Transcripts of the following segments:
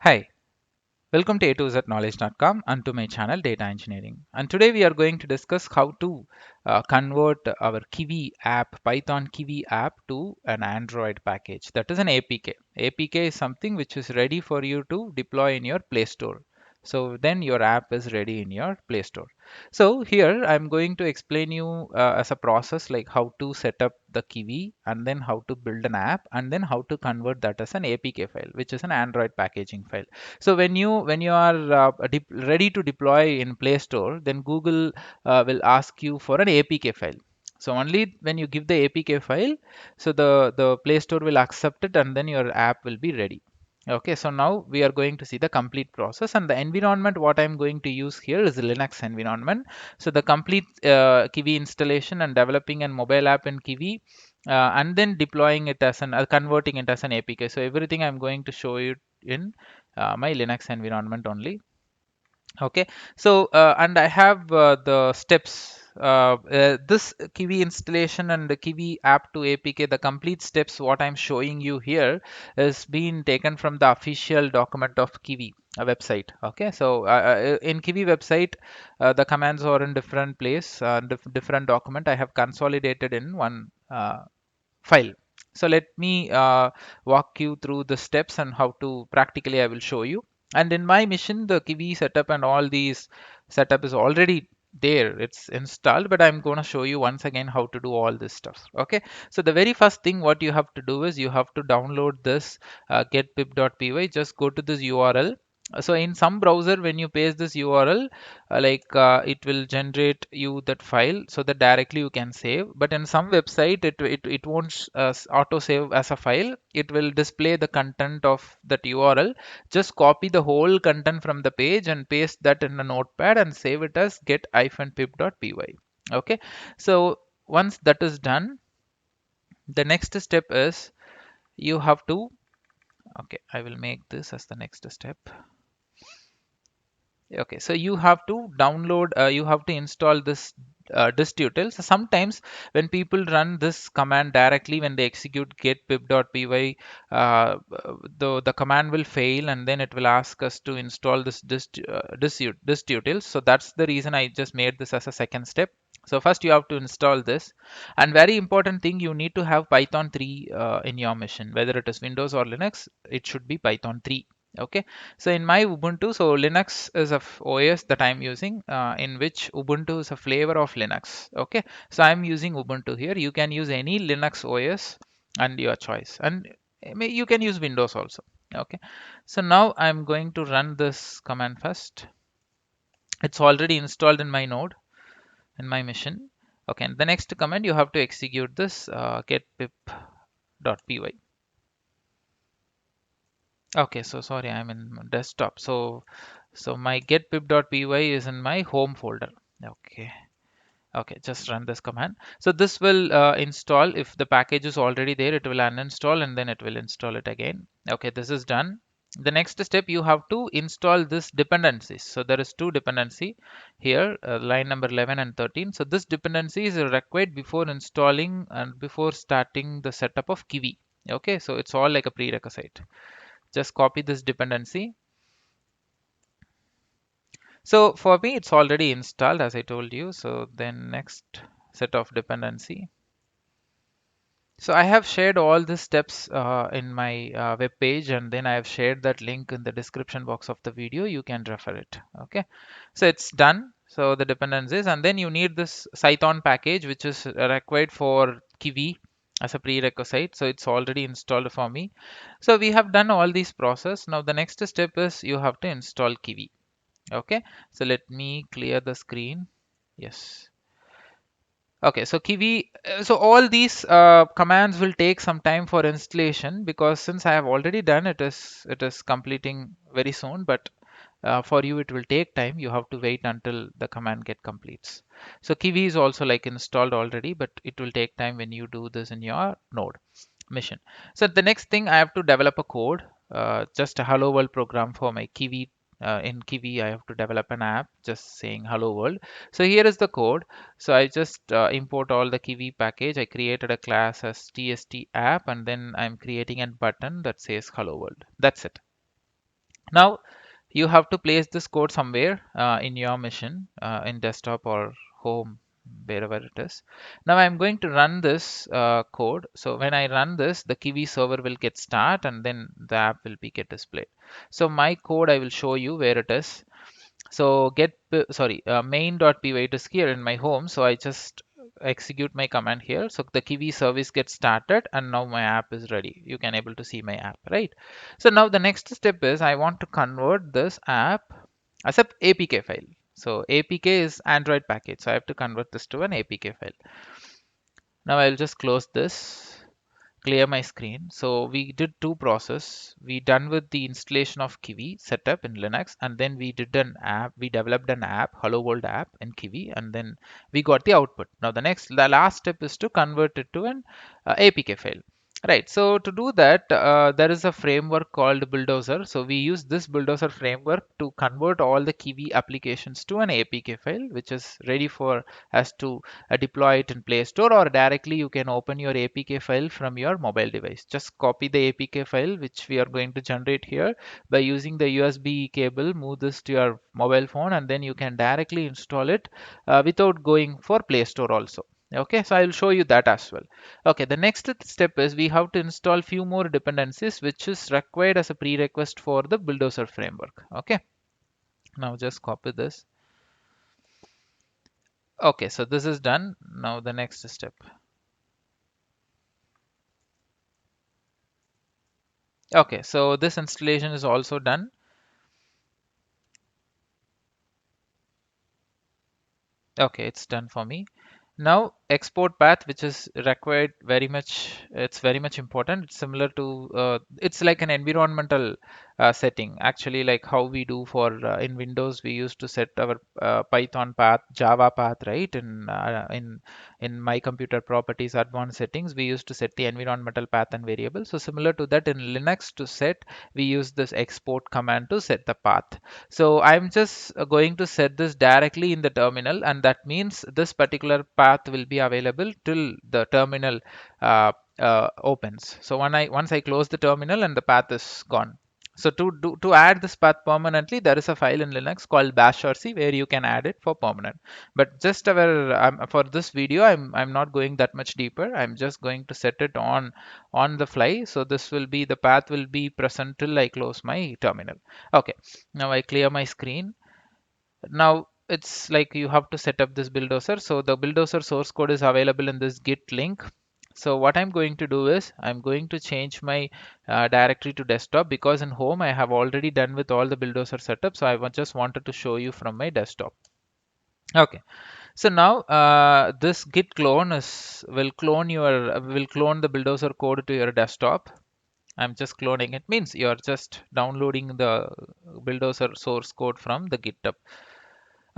Hi, welcome to A2Z and to my channel Data Engineering. And today we are going to discuss how to convert our Kiwi app, Python Kiwi app to an Android package. That is an APK. APK is something which is ready for you to deploy in your Play Store. So then your app is ready in your Play Store. So here I'm going to explain you as a process like how to set up the Kiwi and then how to build an app and then how to convert that as an APK file, which is an Android packaging file. So when you are ready to deploy in Play Store, then Google will ask you for an APK file. So only when you give the APK file, so the Play Store will accept it, and then your app will be ready. Okay, so now we are going to see the complete process, and the environment what I'm going to use here is the Linux environment. So the complete Kiwi installation and developing a mobile app in Kiwi, and then deploying it as an converting it as an APK. So everything I'm going to show you in my Linux environment only. Okay, so and I have the steps. This Kiwi installation and the Kiwi app to APK, the complete steps what I'm showing you here is being taken from the official document of Kiwi website. Okay, so in Kiwi website, the commands are in different place, different document. I have consolidated in one file. So let me walk you through the steps and how to practically I will show you. And in my mission, the Kiwi setup and all these setup is already there. It's installed, but I'm going to show you once again how to do all this stuff. Okay. So the very first thing what you have to do is you have to download this getpip.py. Just go to this URL. So in some browser, when you paste this URL, it will generate you that file so that directly you can save. But in some website, it won't auto save as a file. It will display the content of that URL. Just copy the whole content from the page and paste that in a notepad and save it as get-pip.py. Okay, so once that is done, the next step is you have to, okay, I will make this as the next step. Okay, so you have to download, you have to install this distutil. So sometimes when people run this command directly, when they execute get pip.py, the command will fail, and then it will ask us to install distutil. So that's the reason I just made this as a second step. So first you have to install this, and very important thing, you need to have Python 3 in your machine, whether it is Windows or Linux, it should be Python 3. Okay, so in my Ubuntu, so Linux is a OS that I'm using, in which Ubuntu is a flavor of Linux. Okay, so I'm using Ubuntu here. You can use any Linux OS and your choice, and you can use Windows also. Okay, so now I'm going to run this command first. It's already installed in my node in my machine. Okay, and the next command you have to execute this getpip.py. Okay, so sorry, I'm in desktop. So my getpip.py is in my home folder. Okay. Okay, just run this command. So this will install. If the package is already there, it will uninstall and then it will install it again. Okay, this is done. The next step, you have to install this dependencies. So there is two dependency here, line number 11 and 13. So this dependency is required before installing and before starting the setup of Kiwi. Okay, so it's all like a prerequisite. Just copy this dependency. So for me, it's already installed as I told you. So then next set of dependency. So I have shared all the steps in my web page, and then I have shared that link in the description box of the video. You can refer it. Okay. So it's done. So the dependencies, and then you need this Python package, which is required for Kiwi as a prerequisite. So it's already installed for me. So we have done all these process. Now the next step is you have to install Kiwi. Okay, so let me clear the screen. Yes. Okay, so Kiwi, so all these commands will take some time for installation, because since I have already done it, is completing very soon, but for you it will take time. You have to wait until the command get completes. So Kiwi is also like installed already, but it will take time when you do this in your node mission. So the next thing, I have to develop a code, just a hello world program for my Kiwi. In Kiwi, I have to develop an app just saying hello world. So here is the code. So I just import all the Kiwi package. I created a class as tst app, and then I'm creating a button that says hello world. That's it. Now you have to place this code somewhere in your machine, in desktop or home, wherever it is. Now I'm going to run this code. So when I run this, the Kiwi server will get start and then the app will be get displayed. So my code, I will show you where it is. So main.py, it is here in my home. So I just execute my command here. So the Kiwi service gets started and now my app is ready. You can able to see my app, right? So now the next step is I want to convert this app as a APK file. So APK is Android package. So I have to convert this to an APK file. Now I'll just close this, clear my screen. So we did two process. We done with the installation of Kiwi setup in Linux, and then we did an app. We developed an app, Hello World app in Kiwi, and then we got the output. Now the last step is to convert it to an APK file. Right. So to do that, there is a framework called Bulldozer. So we use this Bulldozer framework to convert all the Kiwi applications to an APK file, which is ready for us to deploy it in Play Store, or directly you can open your APK file from your mobile device. Just copy the APK file which we are going to generate here by using the USB cable, move this to your mobile phone, and then you can directly install it without going for Play Store also. Okay, so I'll show you that as well. Okay, the next step is we have to install few more dependencies which is required as a prerequisite for the Bulldozer framework. Okay, now just copy this. Okay, so this is done. Now the next step. Okay, so this installation is also done. Okay, it's done for me. Now export path, which is required very much, it's very much important. It's similar to, it's like an environmental setting. Actually, like how we do for in Windows, we used to set our Python path, Java path, right? In my computer properties advanced settings, we used to set the environmental path and variable. So similar to that in Linux to set, we use this export command to set the path. So I'm just going to set this directly in the terminal, and that means this particular path will be available till the terminal opens. So once I close the terminal and the path is gone. So to add this path permanently, there is a file in Linux called bashrc where you can add it for permanent. But just for this video, I'm not going that much deeper. I'm just going to set it on the fly. So this will be the path will be present till I close my terminal. Okay, now I clear my screen. Now it's like you have to set up this bulldozer. So the bulldozer source code is available in this git link. So what I'm going to do is I'm going to change my directory to desktop, because in home I have already done with all the bulldozer setup. So just wanted to show you from my desktop. Okay, so now this git clone will clone the bulldozer code to your desktop. I'm just cloning it, means you're just downloading the bulldozer source code from the GitHub.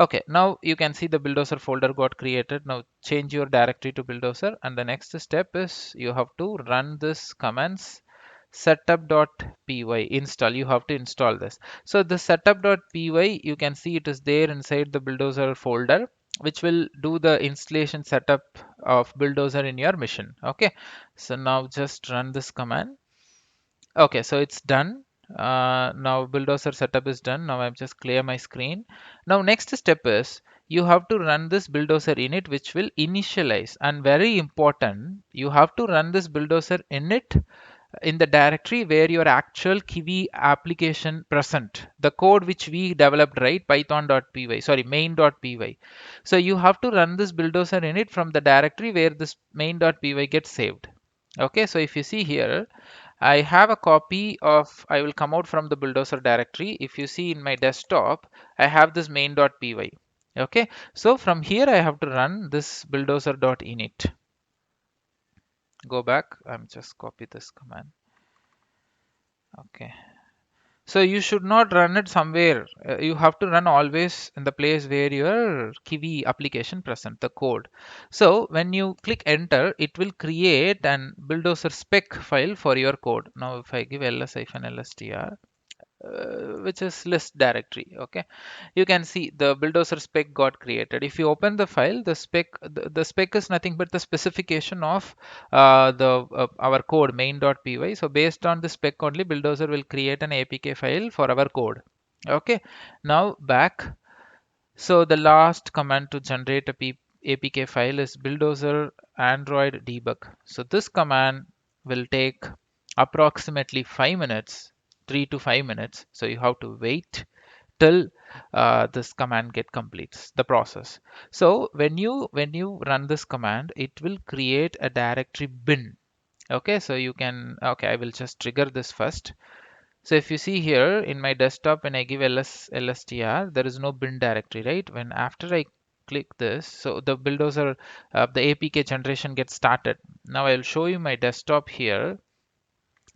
Okay, now you can see the bulldozer folder got created. Now change your directory to bulldozer, and the next step is you have to run this commands setup.py install. You have to install this. So the setup.py, you can see it is there inside the bulldozer folder, which will do the installation setup of bulldozer in your machine. Okay, so now just run this command. Okay, so it's done. Now bulldozer setup is done. Now I'm just clear my screen. Now next step is you have to run this bulldozer init, which will initialize, and very important, you have to run this bulldozer init in the directory where your actual Kiwi application present, the code which we developed, right? Python.py, sorry, main.py. So you have to run this bulldozer init from the directory where this main.py gets saved. Okay, so if you see here, I have a copy of, I will come out from the bulldozer directory. If you see in my desktop, I have this main.py. Okay, so from here I have to run this bulldozer.init. Go back, I'm just copy this command. Okay. So you should not run it somewhere. You have to run always in the place where your Kiwi application present, the code. So when you click enter, it will create an bulldozer spec file for your code. Now if I give ls-lstr, which is list directory. Okay, you can see the bulldozer spec got created. If you open the file, the spec is nothing but the specification of the our code main.py. So based on the spec only, bulldozer will create an apk file for our code. Okay, now back. So the last command to generate a apk file is bulldozer android debug. So this command will take approximately 5 minutes, 3 to 5 minutes. So you have to wait till this command get completes the process. So when you run this command, it will create a directory bin. Okay, so you can, okay, I will just trigger this first. So if you see here in my desktop, when I give lstr, there is no bin directory, right? When after I click this, so the bulldozer, the APK generation gets started. Now I'll show you my desktop here.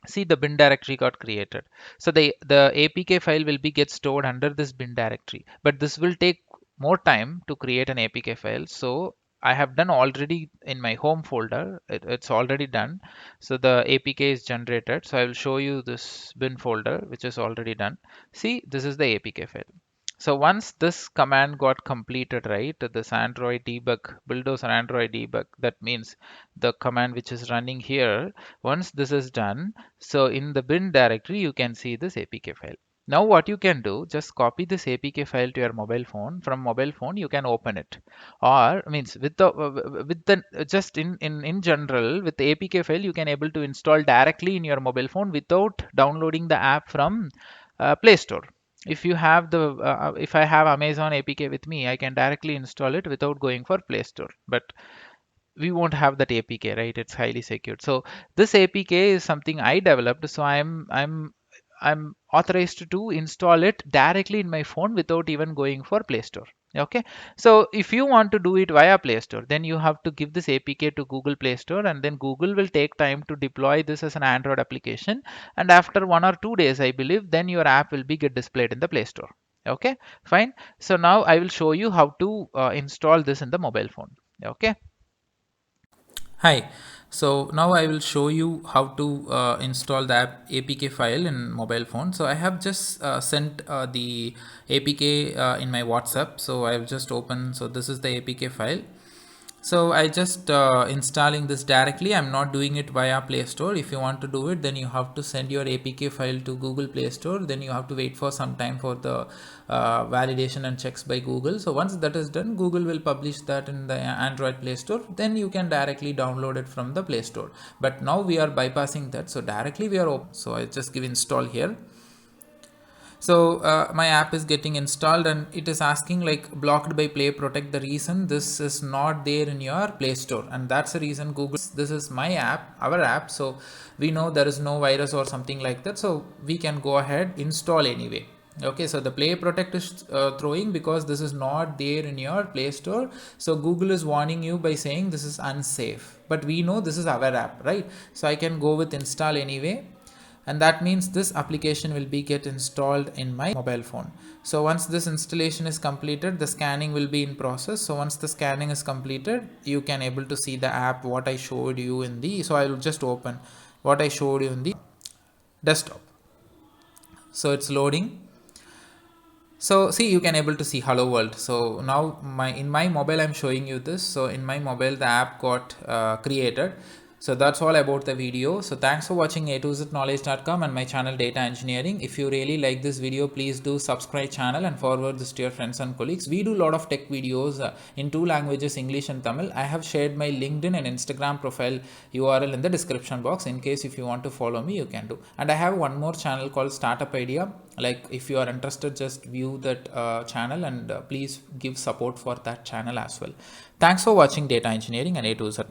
See, the bin directory got created. So the APK file will be get stored under this bin directory, but this will take more time to create an APK file. So I have done already in my home folder. It's already done. So the APK is generated. So I will show you this bin folder, which is already done. See, this is the APK file. So once this command got completed, right, this Android debug, bulldozer Android debug, that means the command which is running here, once this is done, so in the bin directory, you can see this APK file. Now what you can do, just copy this APK file to your mobile phone. From mobile phone, you can open it. Or means with the just in general, with the APK file, you can able to install directly in your mobile phone without downloading the app from Play Store. If you have if I have Amazon APK with me, I can directly install it without going for Play Store. But we won't have that APK, right? It's highly secured. So this APK is something I developed. So I'm authorized to install it directly in my phone without even going for Play Store. Okay. So if you want to do it via Play Store, then you have to give this APK to Google Play Store, and then Google will take time to deploy this as an Android application. And after 1 or 2 days, I believe, then your app will be get displayed in the Play Store. Okay, fine. So now I will show you how to install this in the mobile phone. Okay. Hi, so now I will show you how to install the APK file in mobile phone. So I have just sent the APK in my WhatsApp. So I will just open, so this is the APK file. So I just installing this directly. I'm not doing it via Play Store. If you want to do it, then you have to send your APK file to Google Play Store. Then you have to wait for some time for the validation and checks by Google. So once that is done, Google will publish that in the Android Play Store. Then you can directly download it from the Play Store. But now we are bypassing that. So directly we are open. So I just give install here. So my app is getting installed and it is asking like blocked by play protect. The reason this is not there in your Play Store, and that's the reason Google, this is my app, our app, so we know there is no virus or something like that, so we can go ahead install anyway. Okay, so the play protect is throwing because this is not there in your Play Store. So Google is warning you by saying this is unsafe, but we know this is our app, right? So I can go with install anyway, and that means this application will be get installed in my mobile phone. So once this installation is completed, the scanning will be in process. So once the scanning is completed, you can able to see the app what I showed you in the, so I will just open what I showed you in the desktop. So it's loading. So see, you can able to see hello world. So now in my mobile I'm showing you this. So in my mobile the app got created. So that's all about the video. So thanks for watching A2Z and my channel Data Engineering. If you really like this video, please do subscribe channel and forward this to your friends and colleagues. We do a lot of tech videos in two languages, English and Tamil. I have shared my LinkedIn and Instagram profile URL in the description box. In case if you want to follow me, you can do. And I have one more channel called Startup Idea. Like if you are interested, just view that channel and please give support for that channel as well. Thanks for watching Data Engineering and A2Z